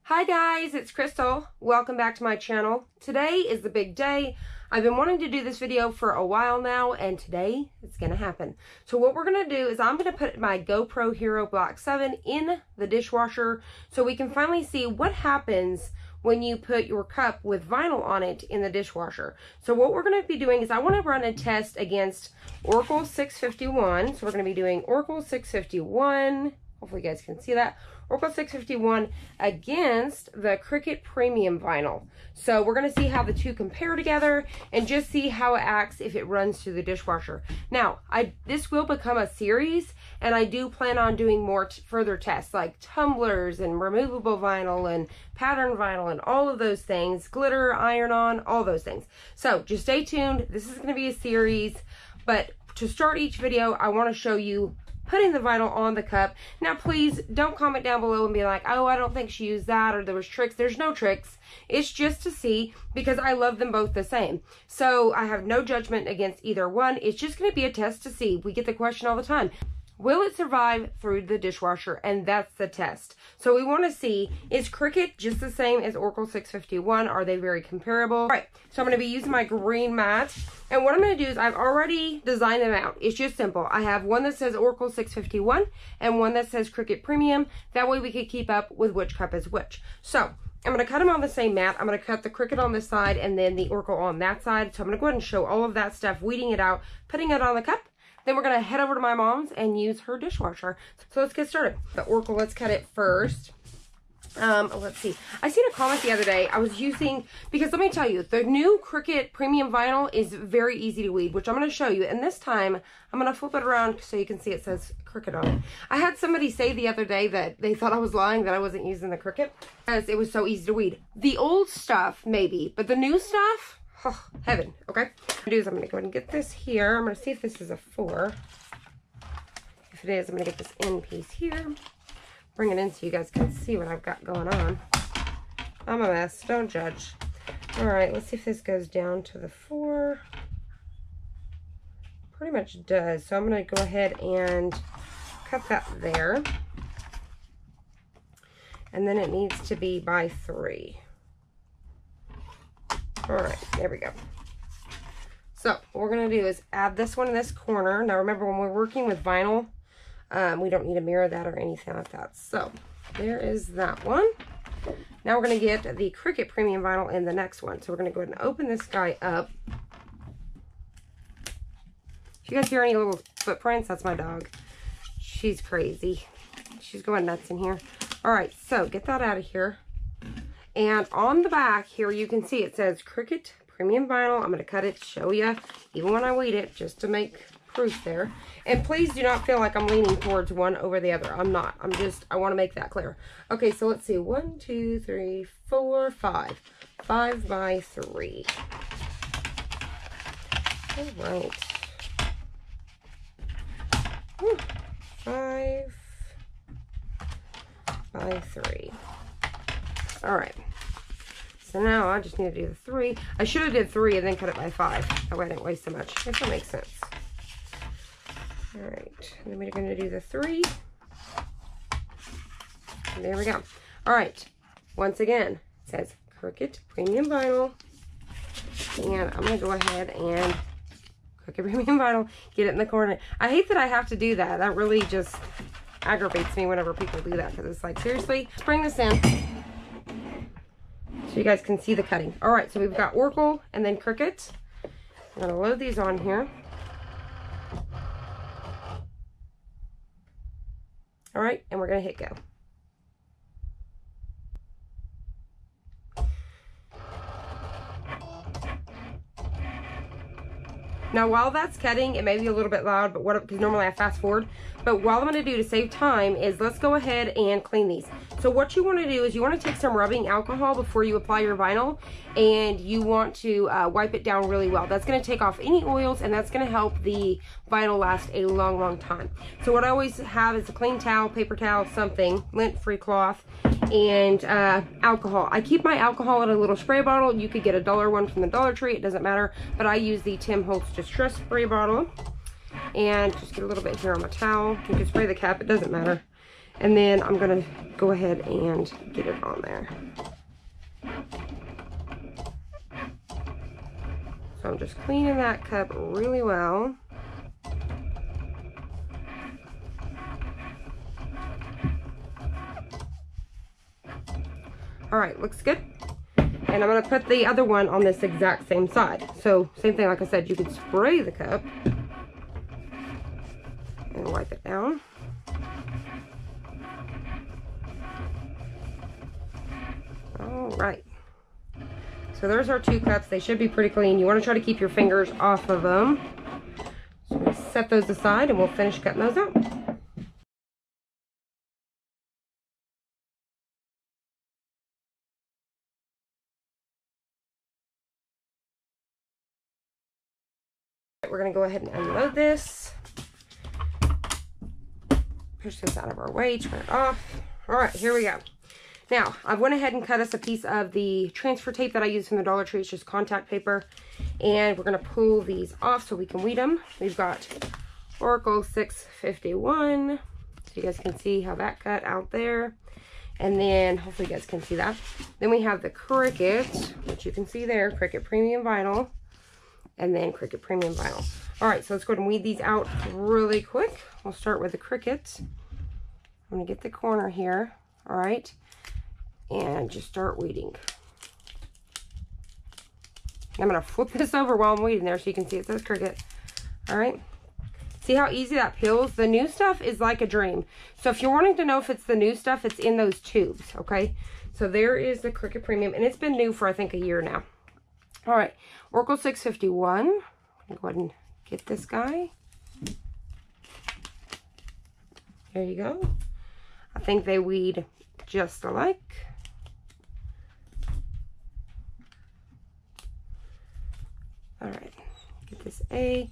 Hi guys, it's Crystal. Welcome back to my channel. Today is the big day. I've been wanting to do this video for a while now, and today it's gonna happen. So what we're gonna do is I'm gonna put my GoPro Hero Black 7 in the dishwasher so we can finally see what happens when you put your cup with vinyl on it in the dishwasher. So what we're gonna be doing is I wanna run a test against Oracal 651. So we're gonna be doing Oracal 651. Hopefully you guys can see that. Oracal 651 against the Cricut Premium Vinyl. So we're going to see how the two compare together and just see how it acts if it runs through the dishwasher. Now, this will become a series, and I do plan on doing more further tests like tumblers and removable vinyl and pattern vinyl and all of those things, glitter, iron-on, all those things. So just stay tuned. This is going to be a series, but to start each video, I want to show you putting the vinyl on the cup. Now please don't comment down below and be like, oh, I don't think she used that, or there was tricks. There's no tricks. It's just to see, because I love them both the same. So I have no judgment against either one. It's just going to be a test to see. We get the question all the time. Will it survive through the dishwasher? And that's the test. So we want to see, is Cricut just the same as Oracal 651? Are they very comparable? All right, so I'm going to be using my green mat. And what I'm going to do is I've already designed them out. It's just simple. I have one that says Oracal 651 and one that says Cricut Premium. That way we can keep up with which cup is which. So I'm going to cut them on the same mat. I'm going to cut the Cricut on this side and then the Oracal on that side. So I'm going to go ahead and show all of that stuff, weeding it out, putting it on the cup. Then we're going to head over to my mom's and use her dishwasher. So let's get started. The Oracal, let's cut it first. Let's see. I seen a comment the other day. I was using, because let me tell you, the new Cricut Premium Vinyl is very easy to weed, which I'm going to show you. And this time, I'm going to flip it around so you can see it says Cricut on it. I had somebody say the other day that they thought I was lying, that I wasn't using the Cricut, because it was so easy to weed. The old stuff, maybe, but the new stuff, oh, heaven. Okay. What I'm going to do is I'm going to go ahead and get this here. I'm going to see if this is a 4. If it is, I'm going to get this end piece here. Bring it in so you guys can see what I've got going on. I'm a mess. Don't judge. All right, let's see if this goes down to the 4. Pretty much does. So I'm going to go ahead and cut that there. And then it needs to be by 3. All right, there we go. So what we're going to do is add this one in this corner. Now remember, when we're working with vinyl, we don't need to mirror that or anything like that. So there is that one. Now we're going to get the Cricut Premium Vinyl in the next one. So we're going to go ahead and open this guy up. If you guys hear any little footprints, that's my dog. She's crazy. She's going nuts in here. All right, so get that out of here. And on the back here, you can see it says Cricut Premium Vinyl. I'm going to cut it to show you, even when I weed it, just to make proof there. And please do not feel like I'm leaning towards one over the other. I'm not. I want to make that clear. Okay, so let's see. 1, 2, 3, 4, 5. 5 by 3. All right. 5 by 3. All right. So now I just need to do the 3. I should have did 3 and then cut it by 5. That way I didn't waste so much. If that makes sense. All right. And then we're going to do the 3. And there we go. All right. Once again, it says Cricut Premium Vinyl. And I'm going to go ahead and Cricut Premium Vinyl, get it in the corner. I hate that I have to do that. That really just aggravates me whenever people do that, because it's like, seriously, let's bring this in so you guys can see the cutting. All right, so we've got Oracal and then Cricut. I'm going to load these on here. All right, and we're going to hit go. Now, while that's cutting, it may be a little bit loud, but because normally I fast forward. But what I'm going to do to save time is let's go ahead and clean these. So what you want to do is you want to take some rubbing alcohol before you apply your vinyl, and you want to wipe it down really well. That's going to take off any oils, and that's going to help the vinyl last a long, long time. So what I always have is a clean towel, paper towel, something, lint-free cloth, and alcohol. I keep my alcohol in a little spray bottle. You could get a $1 one from the Dollar Tree. It doesn't matter, but I use the Tim Holtz Distress spray bottle. And just get a little bit here on my towel. You can spray the cap, it doesn't matter. And then I'm gonna go ahead and get it on there. So I'm just cleaning that cup really well. All right, looks good. And I'm gonna put the other one on this exact same side. So same thing, like I said, you could spray the cup and wipe it down. All right. So there's our 2 cups. They should be pretty clean. You want to try to keep your fingers off of them. So we'll set those aside and we'll finish cutting those out. We're going to go ahead and unload this. Push this out of our way, turn it off. All right, here we go. Now, I went ahead and cut us a piece of the transfer tape that I use from the Dollar Tree. It's just contact paper. And we're going to pull these off so we can weed them. We've got Oracal 651. So you guys can see how that cut out there. And then, hopefully you guys can see that. Then we have the Cricut, which you can see there, Cricut Premium Vinyl. And then Cricut Premium Vinyl. All right, so let's go ahead and weed these out really quick. We'll start with the Cricut. I'm going to get the corner here. All right. And just start weeding. I'm going to flip this over while I'm weeding there so you can see it says Cricut. All right. See how easy that peels? The new stuff is like a dream. So if you're wanting to know if it's the new stuff, it's in those tubes, okay? So there is the Cricut Premium, and it's been new for, I think, a year now. All right. Oracal 651. I'm going to go ahead and get this guy. There you go. I think they weed just alike. All right, get this A.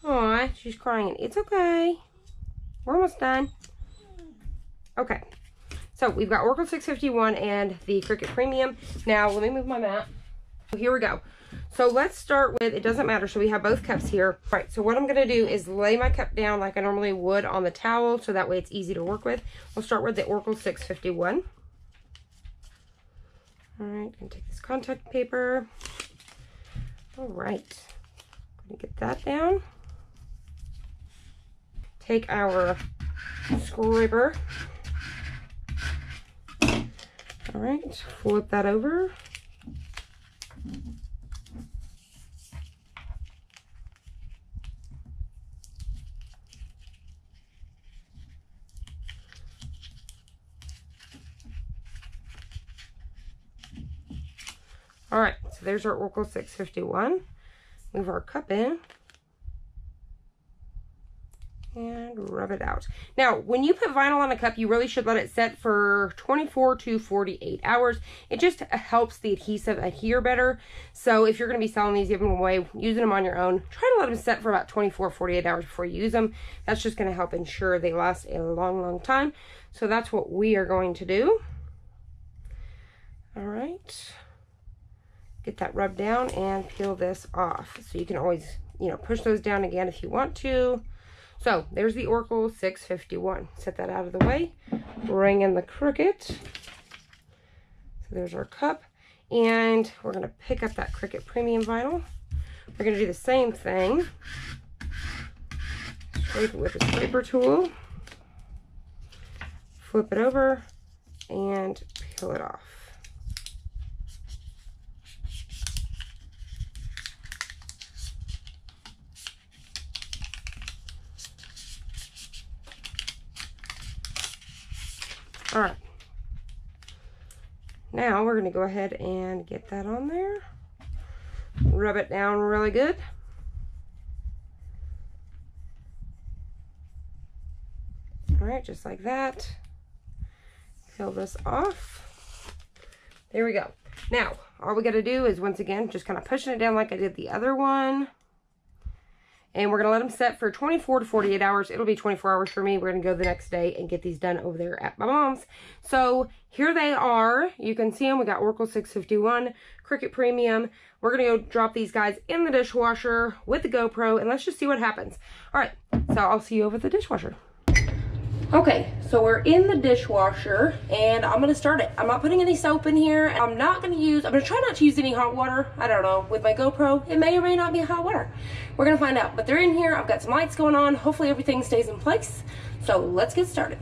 Aw, she's crying. It's okay. We're almost done. Okay, so we've got Oracal 651 and the Cricut Premium. Now, let me move my mat. Here we go. So let's start with, it doesn't matter, so we have both cups here. All right, so what I'm gonna do is lay my cup down like I normally would on the towel, so that way it's easy to work with. We'll start with the Oracal 651. All right, gonna take this contact paper. All right, gonna get that down. Take our scraper. All right, flip that over. All right, so there's our Oracal 651. Move our cup in and rub it out. Now, when you put vinyl on a cup, you really should let it set for 24 to 48 hours. It just helps the adhesive adhere better. So if you're going to be selling these, giving them away, using them on your own, try to let them set for about 24, 48 hours before you use them. That's just going to help ensure they last a long, long time. So that's what we are going to do. All right. Get that rubbed down and peel this off. So you can always, push those down again if you want to. So there's the Oracal 651. Set that out of the way. Bring in the Cricut. So there's our cup. And we're going to pick up that Cricut Premium Vinyl. We're going to do the same thing. Scrape it with a scraper tool. Flip it over and peel it off. All right, now we're going to go ahead and get that on there. Rub it down really good. All right, just like that. Peel this off. There we go. Now, all we got to do is, once again, just kind of pushing it down like I did the other one. And we're going to let them set for 24 to 48 hours. It'll be 24 hours for me. We're going to go the next day and get these done over there at my mom's. So here they are. You can see them. We got Oracal 651, Cricut Premium. We're going to go drop these guys in the dishwasher with the GoPro, and let's just see what happens. All right, so I'll see you over at the dishwasher. Okay, so we're in the dishwasher and I'm gonna start it. I'm not putting any soap in here. I'm gonna try not to use any hot water. I don't know, with my GoPro, it may or may not be hot water. We're gonna find out, but they're in here. I've got some lights going on. Hopefully everything stays in place. So let's get started.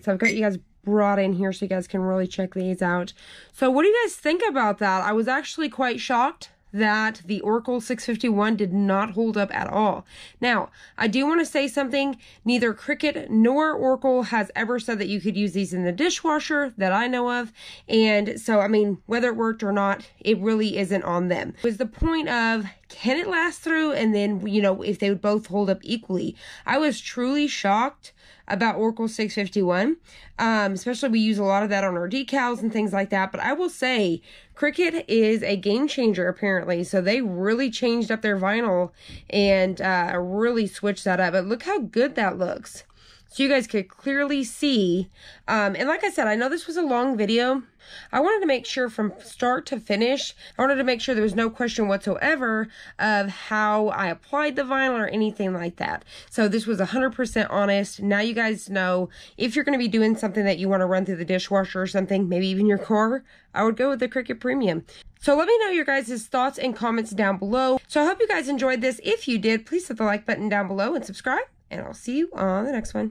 So I've got you guys brought in here so you guys can really check these out. So what do you guys think about that? I was actually quite shocked that the Oracal 651 did not hold up at all. Now, I do want to say something. Neither Cricut nor Oracal has ever said that you could use these in the dishwasher that I know of. And so, I mean, whether it worked or not, it really isn't on them. It was the point of, can it last through? And then, you know, if they would both hold up equally. I was truly shocked about Oracal 651. Especially we use a lot of that on our decals and things like that. But I will say, Cricut is a game changer apparently. So they really changed up their vinyl and really switched that up. But look how good that looks. So you guys could clearly see. And like I said, I know this was a long video. I wanted to make sure from start to finish, I wanted to make sure there was no question whatsoever of how I applied the vinyl or anything like that. So this was 100% honest. Now you guys know if you're going to be doing something that you want to run through the dishwasher or something, maybe even your car, I would go with the Cricut Premium. So let me know your guys' thoughts and comments down below. So I hope you guys enjoyed this. If you did, please hit the like button down below and subscribe. And I'll see you on the next one.